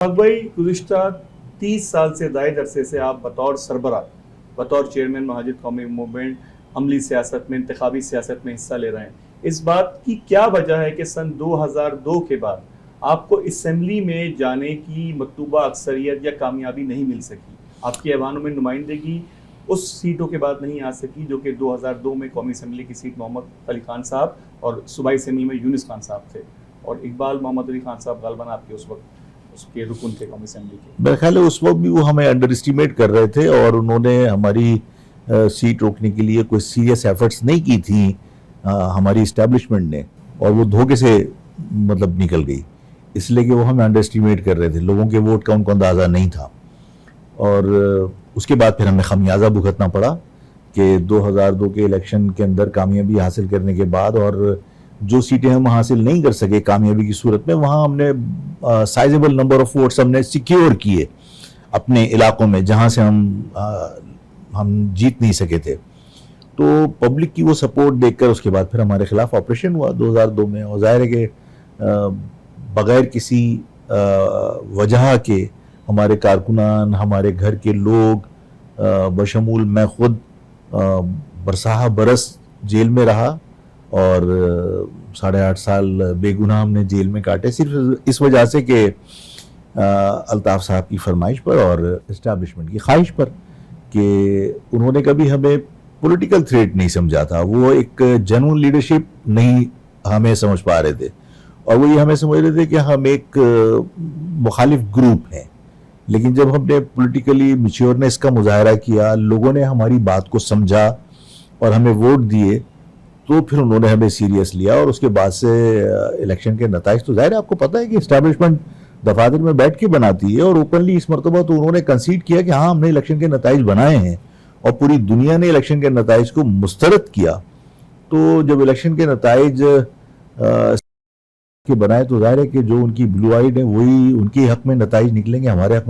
بھائی گزشتہ 30 سال سے زائد عرصے سے آپ بطور سربراہ، بطور چیئرمین مہاجر قومی موومنٹ عملی سیاست میں، انتخابی سیاست میں حصہ لے رہے ہیں۔ اس بات کی کیا وجہ ہے کہ سن 2002 کے بعد آپ کو اسمبلی میں جانے کی مطلوبہ اکثریت یا کامیابی نہیں مل سکی؟ آپ کی ایوانوں میں نمائندگی اس سیٹوں کے بعد نہیں آ سکی جو کہ 2002 میں قومی اسمبلی کی سیٹ محمد علی خان صاحب اور صوبائی اسمبلی میں یونس خان صاحب تھے، اور اقبال محمد علی خان صاحب غالباً آپ کے اس وقت اس کے رکن تھے قومی اسمبلی کے۔ میرا خیال ہے اس وقت بھی وہ ہمیں انڈر اسٹیمیٹ کر رہے تھے، اور انہوں نے ہماری سیٹ روکنے کے لیے کوئی سیریس ایفرٹس نہیں کی تھیں ہماری اسٹیبلشمنٹ نے، اور وہ دھوکے سے مطلب نکل گئی، اس لیے کہ وہ ہمیں انڈر اسٹیمیٹ کر رہے تھے، لوگوں کے ووٹ کا ان کو اندازہ نہیں تھا۔ اور اس کے بعد پھر ہمیں خمیازہ بھگتنا پڑا کہ 2002 کے الیکشن کے اندر کامیابی حاصل کرنے کے بعد، اور جو سیٹیں ہم حاصل نہیں کر سکے کامیابی کی صورت میں، وہاں ہم نے سائزیبل نمبر آف ووٹس ہم نے سیکیور کیے اپنے علاقوں میں جہاں سے ہم جیت نہیں سکے تھے۔ تو پبلک کی وہ سپورٹ دیکھ کر اس کے بعد پھر ہمارے خلاف آپریشن ہوا 2002 میں، اور ظاہر ہے کہ بغیر کسی وجہ کے ہمارے کارکنان، ہمارے گھر کے لوگ، بشمول میں خود برساہ برس جیل میں رہا، اور 8.5 سال بے گناہ ہم نے جیل میں کاٹے، صرف اس وجہ سے کہ الطاف صاحب کی فرمائش پر اور اسٹیبلشمنٹ کی خواہش پر، کہ انہوں نے کبھی ہمیں پولیٹیکل تھریٹ نہیں سمجھا تھا، وہ ایک جنون لیڈرشپ نہیں ہمیں سمجھ پا رہے تھے، اور وہ یہ ہمیں سمجھ رہے تھے کہ ہم ایک مخالف گروپ ہیں۔ لیکن جب ہم نے پولیٹیکلی میچیورنس کا مظاہرہ کیا، لوگوں نے ہماری بات کو سمجھا اور ہمیں ووٹ دیے، تو پھر انہوں نے ہمیں سیریس لیا، اور اس کے بعد سے الیکشن کے نتائج تو ظاہر ہے آپ کو پتہ ہے کہ اسٹیبلشمنٹ دفاتر میں بیٹھ کے بناتی ہے، اور اوپنلی اس مرتبہ تو انہوں نے کنسیڈ کیا کہ ہاں ہم نے الیکشن کے نتائج بنائے ہیں، اور پوری دنیا نے الیکشن کے نتائج کو مسترد کیا۔ تو جب الیکشن کے نتائج کے بنائے تو ظاہر ہے کہ جو ان کی بلو آئیڈ ہیں وہی ان کے حق میں نتائج نکلیں گے، ہمارے حق میں